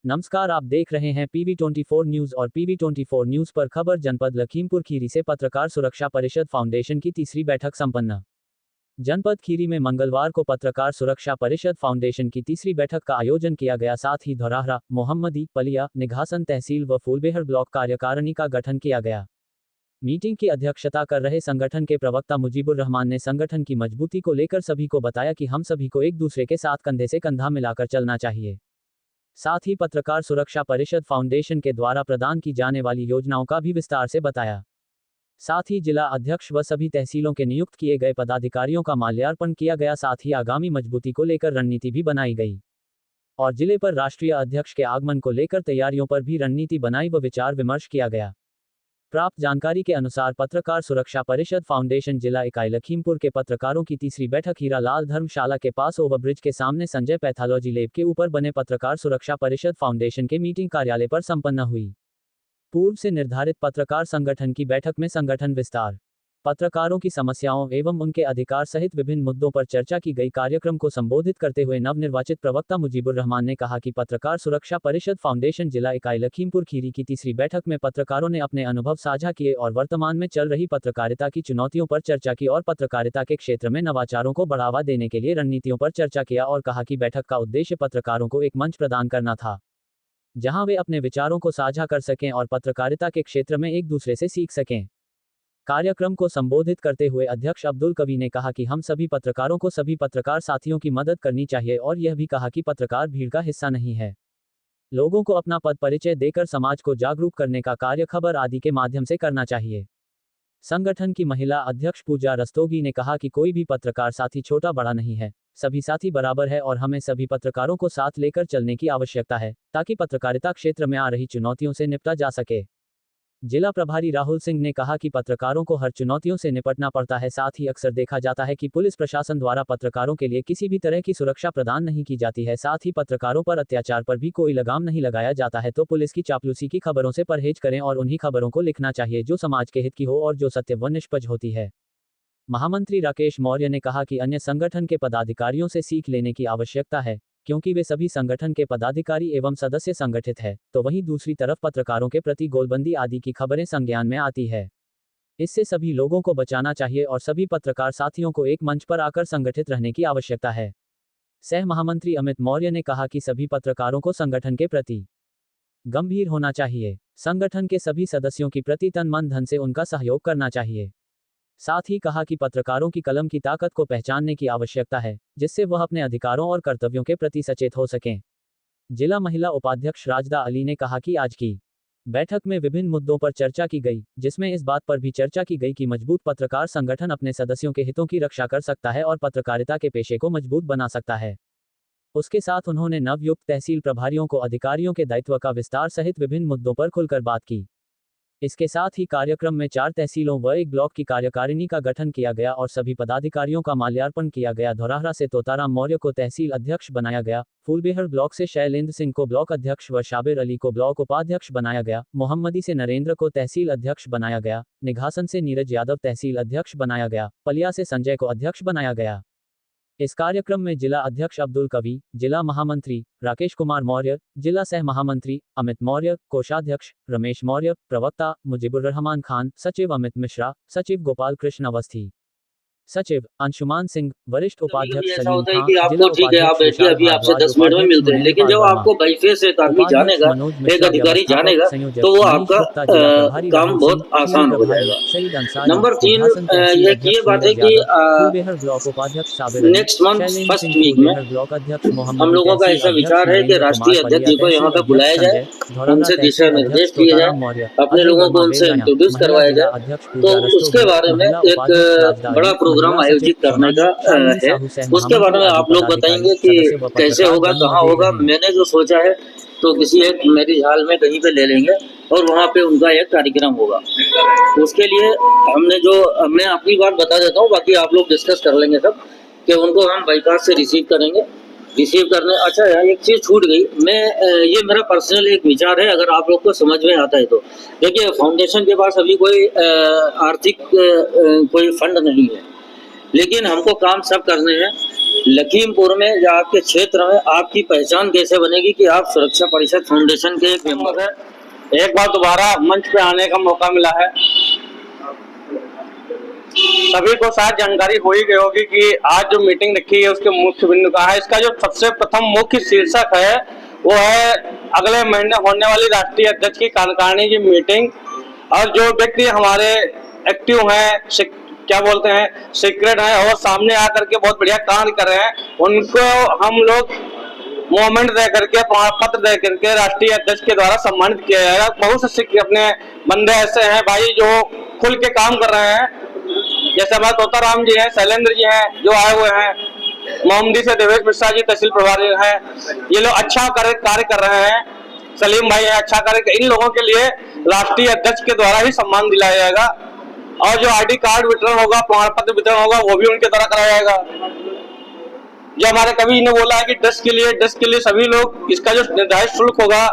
नमस्कार, आप देख रहे हैं PV24 न्यूज और PV24 न्यूज पर खबर। जनपद लखीमपुर खीरी से पत्रकार सुरक्षा परिषद फाउंडेशन की तीसरी बैठक संपन्न। जनपद खीरी में मंगलवार को पत्रकार सुरक्षा परिषद फाउंडेशन की तीसरी बैठक का आयोजन किया गया। साथ ही धौराहरा, मोहम्मदी, पलिया, निघासन तहसील व फूलबेहड़ ब्लॉक कार्यकारिणी का गठन किया गया। मीटिंग की अध्यक्षता कर रहे संगठन के प्रवक्ता मुजीबुर रहमान ने संगठन की मजबूती को लेकर सभी को बताया कि हम सभी को एक दूसरे के साथ कंधे से कंधा मिलाकर चलना चाहिए। साथ ही पत्रकार सुरक्षा परिषद फाउंडेशन के द्वारा प्रदान की जाने वाली योजनाओं का भी विस्तार से बताया। साथ ही जिला अध्यक्ष व सभी तहसीलों के नियुक्त किए गए पदाधिकारियों का माल्यार्पण किया गया। साथ ही आगामी मजबूती को लेकर रणनीति भी बनाई गई और जिले पर राष्ट्रीय अध्यक्ष के आगमन को लेकर तैयारियों पर भी रणनीति बनाई व विचार विमर्श किया गया। प्राप्त जानकारी के अनुसार पत्रकार सुरक्षा परिषद फाउंडेशन जिला इकाई लखीमपुर के पत्रकारों की तीसरी बैठक हीरालाल धर्मशाला के पास ओवरब्रिज के सामने संजय पैथोलॉजी लैब के ऊपर बने पत्रकार सुरक्षा परिषद फाउंडेशन के मीटिंग कार्यालय पर संपन्न हुई। पूर्व से निर्धारित पत्रकार संगठन की बैठक में संगठन विस्तार, पत्रकारों की समस्याओं एवं उनके अधिकार सहित विभिन्न मुद्दों पर चर्चा की गई। कार्यक्रम को संबोधित करते हुए नवनिर्वाचित प्रवक्ता मुजीबुर रहमान ने कहा कि पत्रकार सुरक्षा परिषद फाउंडेशन जिला इकाई लखीमपुर खीरी की तीसरी बैठक में पत्रकारों ने अपने अनुभव साझा किए और वर्तमान में चल रही पत्रकारिता की चुनौतियों पर चर्चा की और पत्रकारिता के क्षेत्र में नवाचारों को बढ़ावा देने के लिए रणनीतियों पर चर्चा किया और कहा कि बैठक का उद्देश्य पत्रकारों को एक मंच प्रदान करना था जहां वे अपने विचारों को साझा कर सकें और पत्रकारिता के क्षेत्र में एक दूसरे से सीख सकें। कार्यक्रम को संबोधित करते हुए अध्यक्ष अब्दुल कवी ने कहा कि हम सभी पत्रकारों को सभी पत्रकार साथियों की मदद करनी चाहिए और यह भी कहा कि पत्रकार भीड़ का हिस्सा नहीं है। लोगों को अपना पद परिचय देकर समाज को जागरूक करने का कार्य खबर आदि के माध्यम से करना चाहिए। संगठन की महिला अध्यक्ष पूजा रस्तोगी ने कहा कि कोई भी पत्रकार साथी छोटा बड़ा नहीं है, सभी साथी बराबर है और हमें सभी पत्रकारों को साथ लेकर चलने की आवश्यकता है ताकि पत्रकारिता क्षेत्र में आ रही चुनौतियों से निपटा जा सके। जिला प्रभारी राहुल सिंह ने कहा कि पत्रकारों को हर चुनौतियों से निपटना पड़ता है। साथ ही अक्सर देखा जाता है कि पुलिस प्रशासन द्वारा पत्रकारों के लिए किसी भी तरह की सुरक्षा प्रदान नहीं की जाती है। साथ ही पत्रकारों पर अत्याचार पर भी कोई लगाम नहीं लगाया जाता है। तो पुलिस की चापलूसी की खबरों से परहेज करें और उन्हीं खबरों को लिखना चाहिए जो समाज के हित की हो और जो सत्य व निष्पक्ष होती है। महामंत्री राकेश मौर्य ने कहा कि अन्य संगठन के पदाधिकारियों से सीख लेने की आवश्यकता है क्योंकि वे सभी संगठन के पदाधिकारी एवं सदस्य संगठित है, तो वहीं दूसरी तरफ पत्रकारों के प्रति गोलबंदी आदि की खबरें संज्ञान में आती है। इससे सभी लोगों को बचाना चाहिए और सभी पत्रकार साथियों को एक मंच पर आकर संगठित रहने की आवश्यकता है। सह महामंत्री अमित मौर्य ने कहा कि सभी पत्रकारों को संगठन के प्रति गंभीर होना चाहिए, संगठन के सभी सदस्यों की प्रति तन मन धन से उनका सहयोग करना चाहिए। साथ ही कहा कि पत्रकारों की कलम की ताकत को पहचानने की आवश्यकता है जिससे वह अपने अधिकारों और कर्तव्यों के प्रति सचेत हो सकें। जिला महिला उपाध्यक्ष राजदा अली ने कहा कि आज की बैठक में विभिन्न मुद्दों पर चर्चा की गई जिसमें इस बात पर भी चर्चा की गई कि मजबूत पत्रकार संगठन अपने सदस्यों के हितों की रक्षा कर सकता है और पत्रकारिता के पेशे को मजबूत बना सकता है। उसके साथ उन्होंने नवयुक्त तहसील प्रभारियों को अधिकारियों के दायित्व का विस्तार सहित विभिन्न मुद्दों पर खुलकर बात की। इसके साथ ही कार्यक्रम में 4 तहसीलों व 1 ब्लॉक की कार्यकारिणी का गठन किया गया और सभी पदाधिकारियों का माल्यार्पण किया गया। धौराहरा से तोताराम मौर्य को तहसील अध्यक्ष बनाया गया। फूलबेहड़ ब्लॉक से शैलेंद्र सिंह को ब्लॉक अध्यक्ष व शाबिर अली को ब्लॉक उपाध्यक्ष बनाया गया। मोहम्मदी से नरेंद्र को तहसील अध्यक्ष बनाया गया। निघासन से नीरज यादव तहसील अध्यक्ष बनाया गया। पलिया से संजय को अध्यक्ष बनाया गया। इस कार्यक्रम में जिला अध्यक्ष अब्दुल कवी, जिला महामंत्री राकेश कुमार मौर्य, जिला सह महामंत्री अमित मौर्य, कोषाध्यक्ष रमेश मौर्य, प्रवक्ता मुजीबुर रहमान खान, सचिव अमित मिश्रा, सचिव गोपाल कृष्ण अवस्थी, सचिव अंशुमान सिंह, वरिष्ठ उपाध्यक्ष ऐसा सलीम होता है खान, कि आपको ठीक है आप बैठिए, अभी आपसे 10 मिनट में मिलते हैं, लेकिन जब आपको बाईफे से एक आदमी जानेगा, एक अधिकारी जानेगा, तो वो आपका काम बहुत आसान हो जाएगा। नंबर 3 एक ये बात है कि नेक्स्ट मंथ फर्स्ट वीक में हम लोगों का ऐसा विचार है कि राष्ट्रीय अध्यक्ष जी को यहाँ पे बुलाया जाए, उनसे दिशा निर्देश दिए जाए, अपने लोगों को उनसे इंट्रोड्यूस करवाया जाए। तो उसके बारे में एक बड़ा प्रोग्राम आयोजित करने का है। उसके बारे में आप लोग बताएंगे कि कैसे होगा, कहाँ होगा। मैंने जो सोचा है तो किसी एक मैरिज हॉल में कहीं पे ले लेंगे और वहाँ पे उनका एक कार्यक्रम होगा। उसके लिए मैं अपनी बात बता देता हूँ, बाकी आप लोग डिस्कस कर लेंगे सब, कि उनको हम बाईपास से रिसीव करेंगे। रिसीव करने अच्छा यार एक चीज़ छूट गई, ये मेरा पर्सनल एक विचार है, अगर आप लोग को समझ में आता है तो। देखिए फाउंडेशन के पास अभी कोई आर्थिक कोई फंड नहीं है, लेकिन हमको काम सब करने हैं। लखीमपुर में या आपके क्षेत्र में आपकी पहचान कैसे बनेगी कि आप सुरक्षा परिषद फाउंडेशन के एक मेंबर हैं? एक बार दोबारा मंच पे आने का मौका मिला है। सभी को शायद जानकारी हो ही गई होगी कि आज जो मीटिंग रखी है उसके मुख्य बिंदु का है। इसका जो सबसे प्रथम मुख्य शीर्षक है वो है अगले महीने होने वाली राष्ट्रीय अध्यक्ष की कार्यकारिणी की मीटिंग। और जो व्यक्ति हमारे एक्टिव हैं, क्या बोलते हैं, सीक्रेट हैं और सामने आकर के बहुत बढ़िया कार्य कर रहे हैं, उनको हम लोग मोमेंट दे करके, प्रमाण पत्र दे करके राष्ट्रीय अध्यक्ष के द्वारा सम्मानित किया जाएगा। बहुत से अपने बंदे ऐसे हैं भाई जो खुल के काम कर रहे हैं, जैसे हमारे तोताराम जी हैं, शैलेंद्र जी हैं जो आए हुए हैं, मोहम्मदी से देवेश मिश्रा जी तहसील प्रभारी हैं, ये लोग अच्छा कार्य कर रहे हैं। सलीम भाई है, अच्छा कार्य। इन लोगों के लिए राष्ट्रीय अध्यक्ष के द्वारा ही सम्मान दिलाया जाएगा और जो ID कार्ड वितरण होगा, प्रमाण पत्र वितरण होगा, वो भी उनके द्वारा कराया जाएगा। जो हमारे कवि ने बोला है कि ड्रेस के लिए सभी लोग इसका जो निर्धारित शुल्क होगा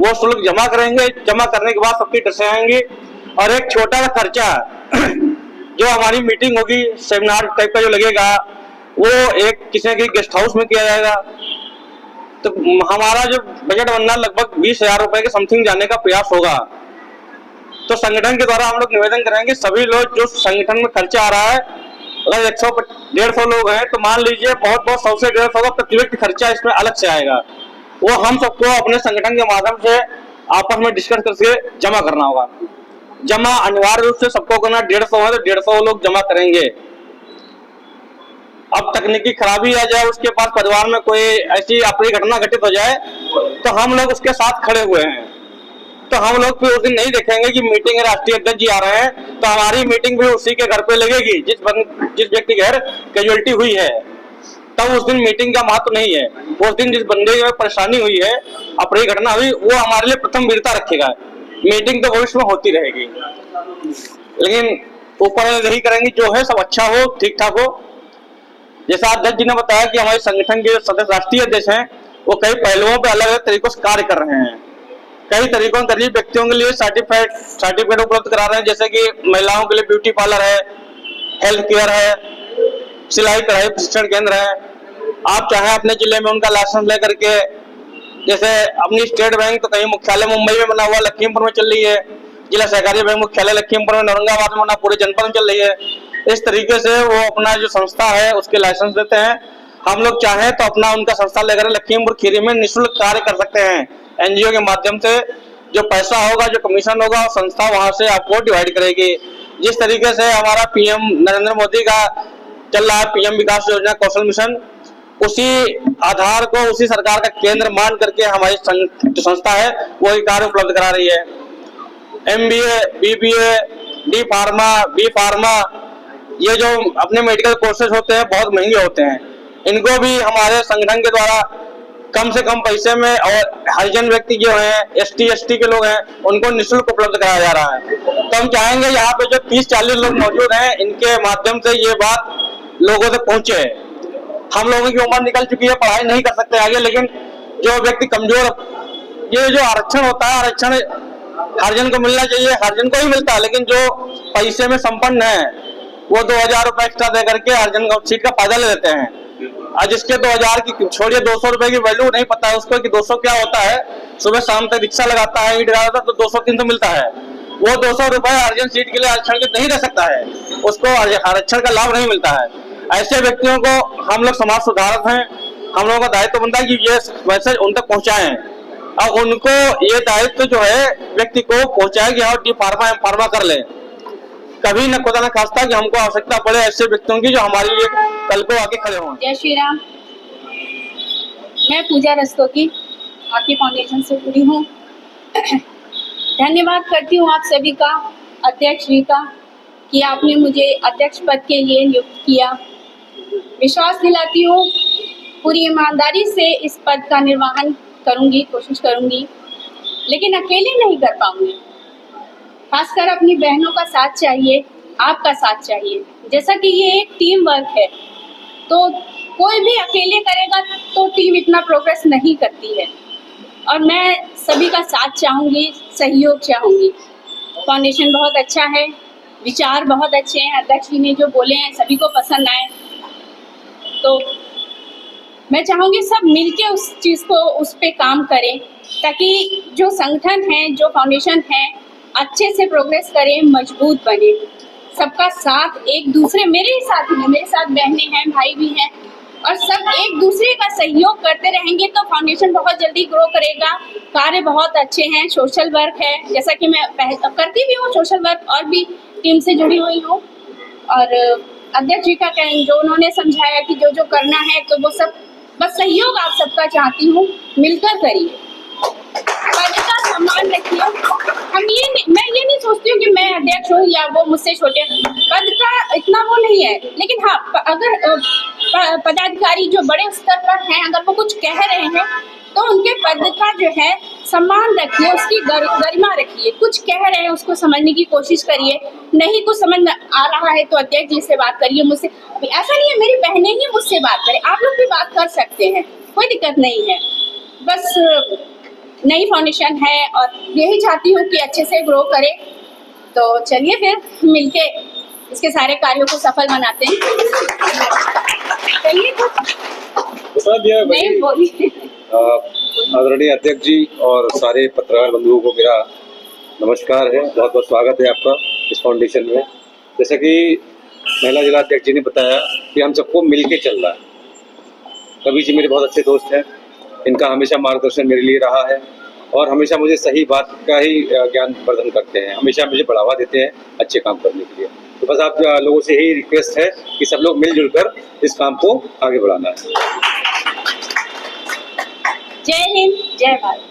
वो शुल्क जमा करेंगे। जमा करने के बाद सबकी ड्रेसें आएंगी और एक छोटा सा खर्चा जो हमारी मीटिंग होगी, सेमिनार टाइप का जो लगेगा, वो एक किसी के गेस्ट हाउस में किया जाएगा। तो हमारा जो बजट बनना लगभग 20,000 रुपए के समथिंग जाने का प्रयास होगा। तो संगठन के द्वारा हम लोग निवेदन करेंगे सभी लोग जो संगठन में खर्चा आ रहा है, अगर 100-150 लोग हैं तो मान लीजिए बहुत 100 से 150 का प्रति व्यक्ति खर्चा इसमें अलग से आएगा। वो हम सबको अपने संगठन के माध्यम से आपस में डिस्कस करके जमा करना होगा। जमा अनिवार्य रूप से सबको करना 150 है तो 150 लोग जमा करेंगे। अब तकनीकी खराबी आ जाए, उसके पास परिवार में कोई ऐसी अप्रिय घटना घटित हो जाए तो हम लोग उसके साथ खड़े हुए हैं। तो हम लोग फिर उस दिन नहीं देखेंगे कि मीटिंग है, राष्ट्रीय अध्यक्ष जी आ रहे हैं, तो हमारी मीटिंग भी उसी के घर पे लगेगी जिस व्यक्ति के घर कैजुअलिटी हुई है। तब उस दिन मीटिंग का महत्व नहीं है। उस दिन जिस बंदे में परेशानी हुई है, अप्रिय घटना हुई, वो हमारे लिए प्रथम वीरता रखेगा। मीटिंग तो भविष्य में होती रहेगी, लेकिन ऊपर यही करेंगे जो है सब अच्छा हो, ठीक ठाक हो। जैसा अध्यक्ष जी ने बताया कि हमारे संगठन के सदस्य राष्ट्रीय अध्यक्ष हैं, वो कई पहलुओं पर अलग अलग तरीकों से कार्य कर रहे हैं। कई तरीकों गरीब व्यक्तियों के लिए सर्टिफिकेट उपलब्ध करा रहे हैं, जैसे कि महिलाओं के लिए ब्यूटी पार्लर है, हेल्थ केयर है, सिलाई कढ़ाई प्रशिक्षण केंद्र है। आप चाहे अपने जिले में उनका लाइसेंस लेकर के, जैसे अपनी स्टेट बैंक तो कहीं मुख्यालय मुंबई में बना हुआ, लखीमपुर में चल रही है, जिला सहकारी बैंक मुख्यालय लखीमपुर में, औरंगाबाद में बना, पूरे जनपद में चल रही है। इस तरीके से वो अपना जो संस्था है उसके लाइसेंस देते हैं। हम लोग चाहें तो अपना उनका संस्था लेकर लखीमपुर खीरी में निःशुल्क कार्य कर सकते हैं। NGO के माध्यम से जो पैसा होगा, जो कमीशन होगा, संस्था वहां से आपको डिवाइड करेगी। जिस तरीके से हमारा PM नरेंद्र मोदी का चल रहा है PM विकास योजना, कौशल मिशन, उसी आधार को उसी सरकार का केंद्र मान करके हमारी जो संस्था है वो कार्य उपलब्ध करा रही है। MBA, BBA, D pharma, B pharma, ये जो अपने मेडिकल कोर्सेज होते हैं बहुत महंगे होते हैं, इनको भी हमारे संगठन के द्वारा कम से कम पैसे में, और हरिजन व्यक्ति जो हैं, ST के लोग हैं, उनको निःशुल्क उपलब्ध कराया जा रहा है। तो हम चाहेंगे यहाँ पे जो 30-40 लोग मौजूद हैं, इनके माध्यम से ये बात लोगों तक पहुंचे। हम लोगों की उम्र निकल चुकी है, पढ़ाई नहीं कर सकते आगे, लेकिन जो व्यक्ति कमजोर, ये जो आरक्षण होता है, आरक्षण हरिजन को मिलना चाहिए, हरिजन को ही मिलता है, लेकिन जो पैसे में संपन्न है वो 2,000 रुपए एक्स्ट्रा दे करके हरिजन का सीट का फायदा ले लेते हैं। आज जिसके 2,000 की छोड़िए, 200 रुपए की वैल्यू नहीं पता है उसको कि 200 क्या होता है। सुबह शाम तक रिक्शा लगाता है, ईंट लगाता है, तो 200-300 मिलता है। वो 200 रुपए आरक्षण सीट के लिए आरक्षण नहीं रह सकता है, उसको आरक्षण का लाभ नहीं मिलता है। ऐसे व्यक्तियों को हम लोग समाज सुधारक हैं, हम लोगों का दायित्व बनता है कि ये मैसेज उन तक पहुंचाएं और उनको ये दायित्व जो है व्यक्ति को पहुंचाए कि हाँ, D फार्मा M फार्मा कर ले। कभी न खुदा न खास्ता कि हमको आवश्यकता पड़े ऐसे व्यक्तियों की जो हमारे लिए कल को आके खड़े हों। जय श्री राम। मैं पूजा रस्तोगी, आपकी फाउंडेशन से जुड़ी हूँ। धन्यवाद करती हूँ आप सभी का, अध्यक्ष जी का, कि आपने मुझे अध्यक्ष पद के लिए नियुक्त किया। विश्वास दिलाती हूँ पूरी ईमानदारी से इस पद का निर्वहन करूँगी, कोशिश करूँगी, लेकिन अकेले नहीं कर पाऊँगी। खासकर अपनी बहनों का साथ चाहिए, आपका साथ चाहिए। जैसा कि ये एक टीम वर्क है, तो कोई भी अकेले करेगा तो टीम इतना प्रोग्रेस नहीं करती है, और मैं सभी का साथ चाहूँगी, सहयोग चाहूँगी। फाउंडेशन बहुत अच्छा है, विचार बहुत अच्छे हैं, अध्यक्ष जी ने जो बोले हैं सभी को पसंद आए। तो मैं चाहूँगी सब मिलके उस चीज़ को उस पे काम करें, ताकि जो संगठन है, जो फाउंडेशन है, अच्छे से प्रोग्रेस करें, मजबूत बने। सबका साथ, एक दूसरे, मेरे ही साथ नहीं, मेरे साथ बहनें हैं, भाई भी हैं, और सब एक दूसरे का सहयोग करते रहेंगे तो फाउंडेशन बहुत जल्दी ग्रो करेगा। कार्य बहुत अच्छे हैं, सोशल वर्क है, जैसा कि मैं करती भी हूँ सोशल वर्क, और भी टीम से जुड़ी हुई हूँ। और अध्यक्ष जी का जो उन्होंने समझाया कि जो जो करना है, तो वो सब बस सहयोग आप सबका चाहती हूँ, मिलकर करिए, पद का सम्मान रखिए। मैं ये नहीं सोचती हूँ कि मैं अध्यक्ष हूँ या वो मुझसे छोटे, पद का इतना वो नहीं है, लेकिन हाँ, अगर पदाधिकारी जो बड़े स्तर पर हैं, अगर वो कुछ कह रहे हैं तो उनके पद का जो है सम्मान रखिए, उसकी गरिमा रखिए। कुछ कह रहे हैं उसको समझने की कोशिश करिए, नहीं कुछ समझ में आ रहा है तो अध्यक्ष जी से बात करिए, मुझसे। ऐसा नहीं है मेरी बहनें ही मुझसे बात करें, आप लोग भी बात कर सकते हैं, कोई दिक्कत नहीं है। बस नई फाउंडेशन है और यही चाहती हूँ कि अच्छे से ग्रो करे। तो चलिए फिर मिलके इसके सारे कार्यों को सफल बनाते हैं। चलिए नहीं बोलिए। आदरणीय अध्यक्ष जी और सारे पत्रकार बंधुओं को मेरा नमस्कार है, बहुत बहुत स्वागत है आपका इस फाउंडेशन में। जैसा कि महिला जिला अध्यक्ष जी ने बताया कि हम सबको मिलके चलना है। कवि जी मेरे बहुत अच्छे दोस्त हैं, इनका हमेशा मार्गदर्शन मेरे लिए रहा है और हमेशा मुझे सही बात का ही ज्ञान वर्धन करते हैं, हमेशा मुझे बढ़ावा देते हैं अच्छे काम करने के लिए। तो बस आप लोगों से यही रिक्वेस्ट है कि सब लोग मिलजुल कर इस काम को आगे बढ़ाना है। जय हिंद, जय भारत।